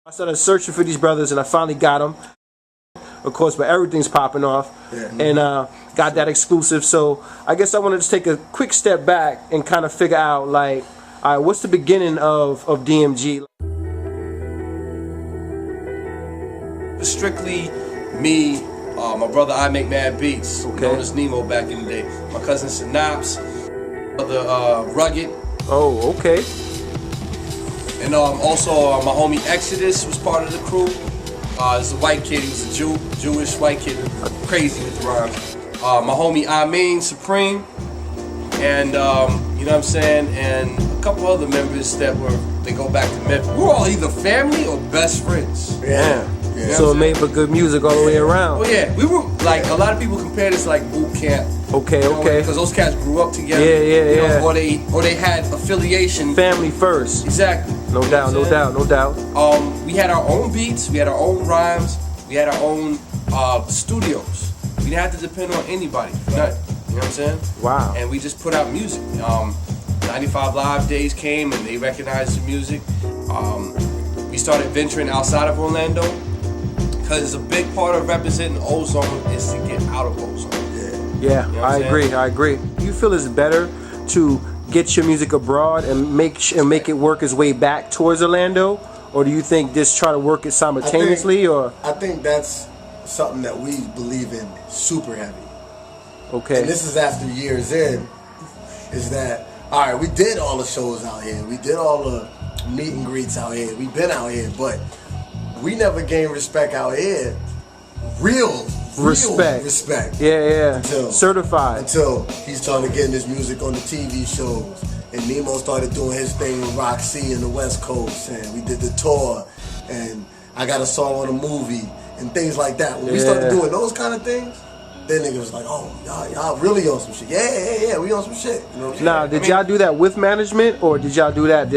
I started searching for these brothers, and I finally got them. Of course, but everything's popping off, and got that exclusive. So I guess I want to just take a quick step back and kind of figure out, like, all right, what's the beginning of DMG? Strictly me, my brother I Make Mad Beats, known as Nemo back in the day. My cousin Synapse, brother Rugged. Oh, okay. And also my homie Exodus was part of the crew. He's a white kid, he was a Jewish white kid, crazy with the rhymes. My homie Amin Supreme, and you know what I'm saying, and a couple other members they go back to Memphis. We were all either family or best friends. Yeah. So it made for good music all the way around. Oh yeah, we were like, a lot of people compare this like boot camp. Okay. Because those cats grew up together. Yeah. Or they had affiliation. Family first. Exactly. No doubt. We had our own beats, we had our own rhymes, we had our own studios. We didn't have to depend on anybody for nothing. You know what I'm saying? Wow. And we just put out music. 95 Live days came and they recognized the music. We started venturing outside of Orlando because a big part of representing Ozone is to get out of Ozone. Yeah, you know I agree. You feel it's better to get your music abroad and make it work its way back towards Orlando, or do you think just try to work it simultaneously? I think that's something that we believe in super heavy. Okay. And this is after years in, is that, all right, we did all the shows out here, we did all the meet and greets out here, we've been out here, but we never gained respect out here. Real respect. Yeah. Until certified. Until he started getting his music on the TV shows, and Nemo started doing his thing with Roxy in the West Coast, and we did the tour, and I got a song on a movie, and things like that. When we started doing those kind of things, then niggas was like, oh, y'all really on some shit. Yeah, we on some shit. You know what I'm saying? Now, did y'all do that with management, or did y'all do that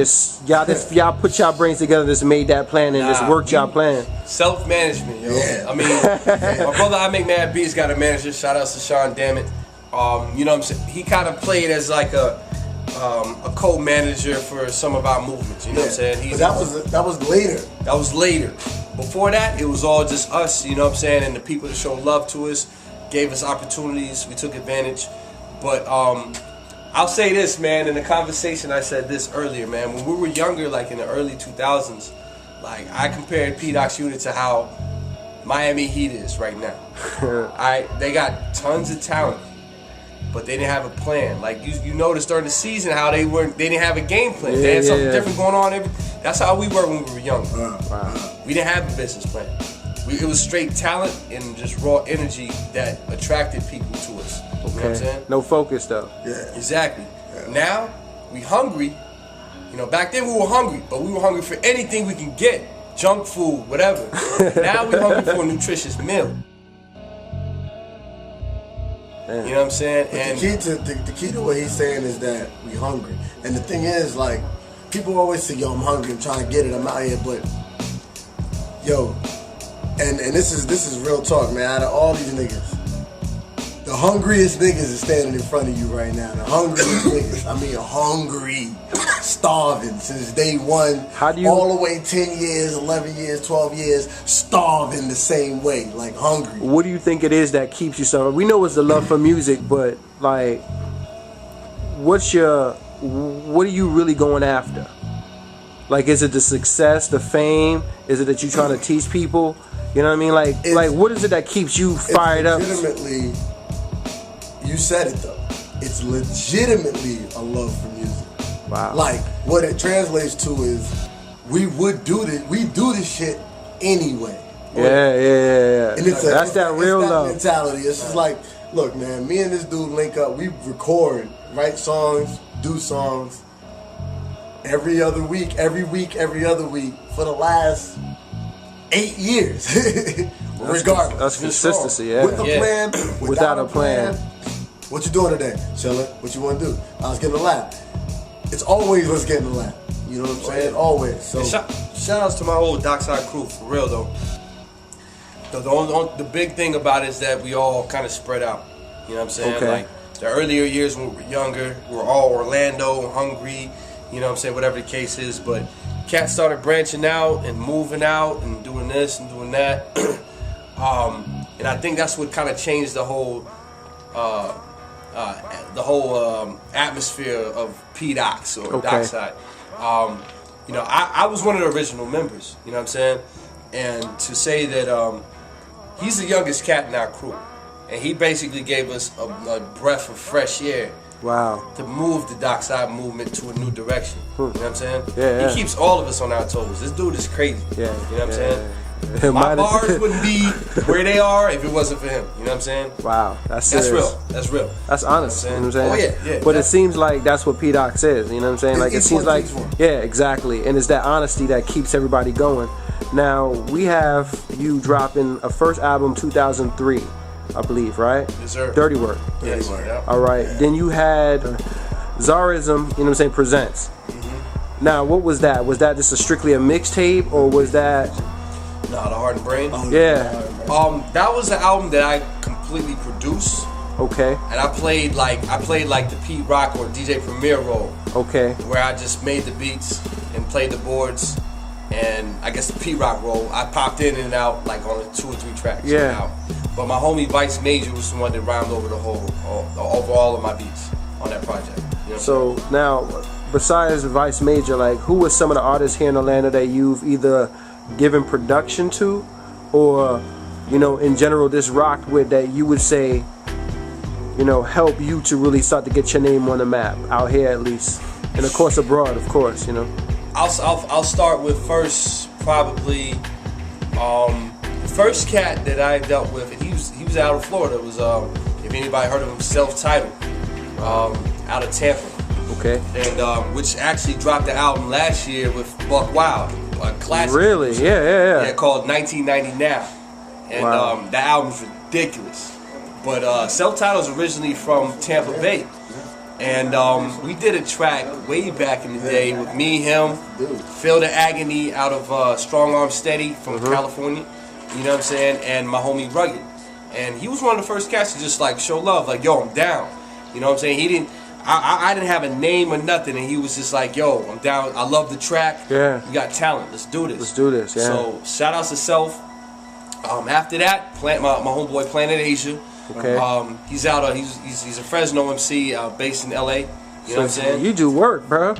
y'all put y'all brains together, just made that plan and just worked y'all plan? Self-management, yo. Yeah. I mean, my brother I Make Mad Beats got a manager. Shout out to Sean Dammit. You know what I'm saying? He kind of played as like a co-manager for some of our movements. You know what I'm saying? But that was later. That was later. Before that, it was all just us. You know what I'm saying? And the people that showed love to us, gave us opportunities. We took advantage. But I'll say this, man. In the conversation, I said this earlier, man. When we were younger, like in the early 2000s, like I compared P-Doc's unit to how Miami Heat is right now. They got tons of talent, but they didn't have a plan. Like you noticed during the season how they didn't have a game plan. They had something different going on. That's how we were when we were young. Wow. We didn't have a business plan. It was straight talent and just raw energy that attracted people to us. You know what I'm saying? No focus though. Yeah. Exactly. Now we hungry. You know, back then we were hungry, but we were hungry for anything we can get. Junk food, whatever. Now we're hungry for a nutritious meal. Damn. You know what I'm saying? But And the key to what he's saying is that we hungry. And the thing is, like, people always say, yo, I'm hungry, I'm trying to get it, I'm out here, but yo, and this is real talk, man. Out of all these niggas, the hungriest niggas is standing in front of you right now. The hungriest niggas, I mean hungry, starving since day one. All the way 10 years, 11 years, 12 years, starving the same way, like hungry. What do you think it is that keeps you so? We know it's the love for music, but like, what are you really going after? Like, is it the success, the fame? Is it that you're trying to teach people? You know what I mean? Like what is it that keeps you fired up? Legitimately, you said it though. It's legitimately a love for music. Wow. Like, what it translates to is, we do this shit anyway. Yeah. And that's that real love mentality. It's just like, look, man, me and this dude link up. We record, write songs, do songs every other week, every other week for the last 8 years. Regardless. That's consistency, yeah. With a plan, without a plan. What you doing today? Chilling. What you want to do? I was getting a lap. It's always let's get in the lap. You know what I'm saying? Always. So shout outs to my old Dockside crew, for real though. The big thing about it is that we all kind of spread out. You know what I'm saying? Okay. Like the earlier years when we were younger, we were all Orlando, hungry, you know what I'm saying, whatever the case is, but cats started branching out and moving out and doing this and doing that. And I think that's what kind of changed the whole atmosphere of P-Docs or Okay. Dockside. You know, I was one of the original members, you know what I'm saying? And to say that he's the youngest cat in our crew, and he basically gave us a breath of fresh air Wow. to move the Dockside movement to a new direction. You know what I'm saying? Yeah, yeah. He keeps all of us on our toes. This dude is crazy. Yeah. You know what I'm saying? Yeah. My bars wouldn't be where they are if it wasn't for him. You know what I'm saying? Wow. That's That's serious. real. That's real. That's honest. You know what I'm saying? Oh, yeah, yeah. But it seems like that's what P-Doc says. You know what I'm saying? Like it Each seems one like, keeps one. yeah, exactly. And it's that honesty that keeps everybody going. Now we have you dropping a first album 2003, I believe, right? Yes, sir. Dirty Work. Yes, yeah. All right. Then you had Zarism. You know what I'm saying? Presents. Mm-hmm. Now what was that? Was that just strictly a mixtape, or was that? Nah, The Heart and Brain. Yeah. That was an album that I completely produced, Okay. and I played like the Pete Rock or DJ Premier role, Okay. where I just made the beats and played the boards, and I guess the Pete Rock role, I popped in and out like on 2 or 3 tracks. Yeah. Out. But my homie Vice Major was the one that rhymed over over all of my beats on that project. You know what I'm So now, besides Vice Major, like who are some of the artists here in Atlanta that you've either given production to, or you know, in general, just rocked with that you would say, you know, help you to really start to get your name on the map out here at least, and of course abroad, of course, you know. I'll start with first probably the first cat that I dealt with, and he was out of Florida. Was if anybody heard of him, Self-Titled, out of Tampa, Okay. and which actually dropped the album last year with Buck Wild, a classic. Really? Yeah, Yeah. called 1990 Now, and Wow. that album's ridiculous. But Self-Titled is originally from Tampa Bay. And we did a track way back in the day with me, him, Phil the Agony out of Strong Arm Steady from California, you know what I'm saying, and my homie Rugged. And he was one of the first cats to just like show love, like, yo, I'm down. You know what I'm saying? He didn't, I didn't have a name or nothing, and he was just like, yo, I'm down, I love the track. Yeah. You got talent, let's do this. Let's do this, yeah. So shout outs to Self. After that, my homeboy Planet Asia. Okay. He's out. He's a Fresno MC based in LA. You know what I'm saying? You do work, bro.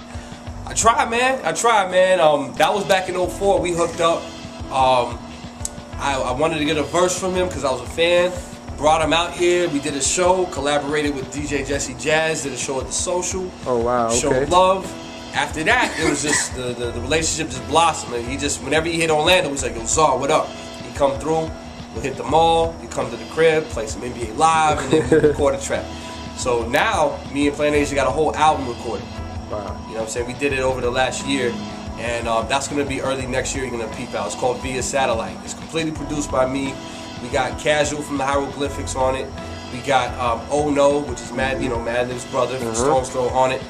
I try, man. That was back in 04. We hooked up. I wanted to get a verse from him because I was a fan. Brought him out here. We did a show. Collaborated with DJ Jesse Jazz. Did a show at the Social. Oh wow. Okay. Showed love. After that, it was just the relationship just blossomed. And he just, whenever he hit Orlando, he was like, yo, Czar, what up? He come through. We'll hit the mall, you come to the crib, play some NBA Live, and then we record a track. So now, me and Planet Asia got a whole album recorded. Wow. You know what I'm saying? We did it over the last year, and that's going to be early next year. You're going to peep out. It's called Via Satellite. It's completely produced by me. We got Casual from the Hieroglyphics on it. We got Oh No, which is Madlib's brother from Stone's Throw on it.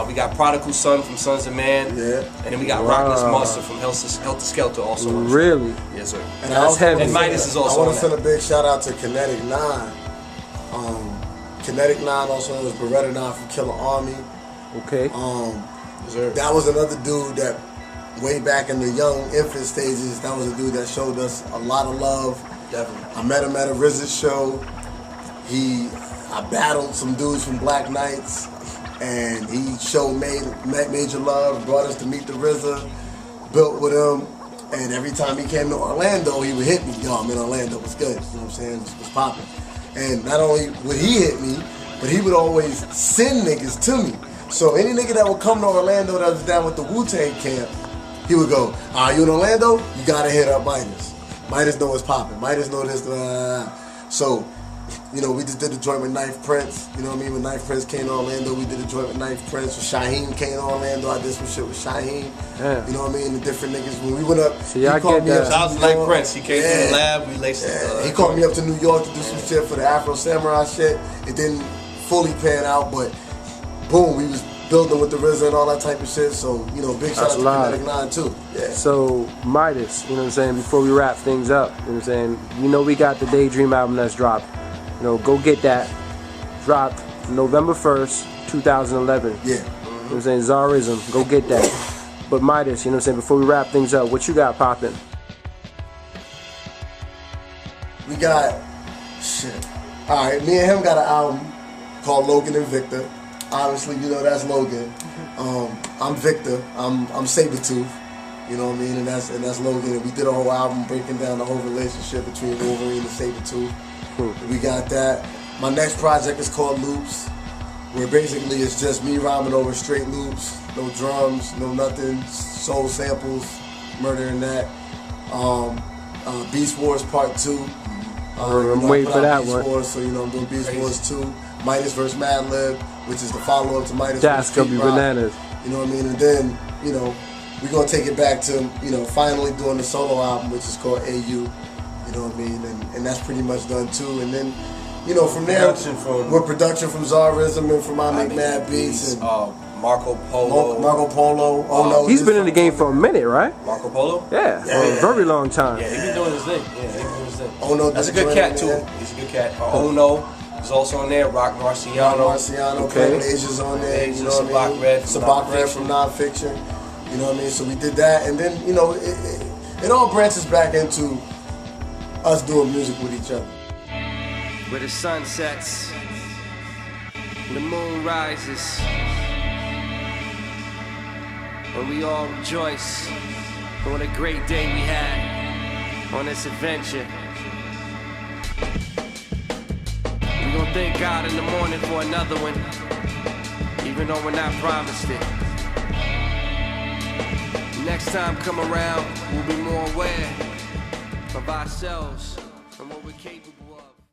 We got Prodigal Son from Sons of Man. Yeah. And then we got Rockless Mustard from Helter Skelter also on it. Really? Yes, sir. And That's heavy. And Midas is also I want on to that. send a big shout out to Kinetic 9. Kinetic 9 also known as Beretta 9 from Killer Army. Okay. Yes, sir. That was another dude that way back in the young infant stages, that was a dude that showed us a lot of love. Definitely. I met him at a RZA show. I battled some dudes from Black Knights, and he showed major love, brought us to meet the RZA, built with him, and every time he came to Orlando, he would hit me. Yo, I'm in Orlando, what's good? You know what I'm saying? What's popping? And not only would he hit me, but he would always send niggas to me. So any nigga that would come to Orlando that was down with the Wu-Tang camp, he would go, you in Orlando? You gotta hit up Midas. Midas know what's popping. Midas know this. So, you know, we just did a joint with Knife Prince. You know what I mean? When Knife Prince came to Orlando, we did a joint with Knife Prince. When Shaheem came to Orlando, I did some shit with Shaheem. Yeah. You know what I mean? The different niggas. When we went up, So y'all he called get me up that. to Shout out to New Knife York. Prince. He came to the lab. We laced He called me up to New York to do some shit for the Afro Samurai shit. It didn't fully pan out, but boom, we was building with the RZA and all that type of shit. So, you know, big shout That's out to live. Kinetic 9 too. Yeah. So Midas, you know what I'm saying, before we wrap things up, you know what I'm saying, you know we got the Daydream album that's dropped. You know, go get that. Dropped November 1st, 2011. Yeah. You know what I'm saying, Zarism, go get that. But Midas, you know what I'm saying, before we wrap things up, what you got popping? We got shit. All right, me and him got an album called Logan and Victor. Obviously, you know that's Logan. I'm Victor. I'm Sabretooth. You know what I mean? And that's Logan. And we did a whole album breaking down the whole relationship between Wolverine and Sabretooth. We got that. My next project is called Loops, where basically it's just me rhyming over straight loops, no drums, no nothing, soul samples, murder and that. Beast Wars Part 2. I'm waiting for that one. Wars, so I'm doing Beast Wars 2. Midas vs. Madlib, which is the follow-up to Midas That's vs. gonna be Pete Rock. bananas. You know what I mean? And then, we're gonna take it back to, finally doing the solo album, which is called AU. You know what I mean? And that's pretty much done too. And then, from there, with production from Zarism and from I Make Mad Beats and Marco Polo. Marco Polo. Oh no, he's been in the game for a minute, right? Marco Polo? Yeah, for a very long time. Yeah, he's been doing his thing. Yeah, he's doing his thing. Oh no, that's a good cat too. He's a good cat. Oh no. Is also on there. Rock Marciano. Okay. Asia's on there. You know what I mean? Sabak Red from Nonfiction. You know what I mean? So we did that, and then it all branches back into us doing music with each other. Where the sun sets, the moon rises, and we all rejoice for what a great day we had on this adventure. We gon' thank God in the morning for another one, even though we're not promised it. Next time come around, we'll be more aware of ourselves.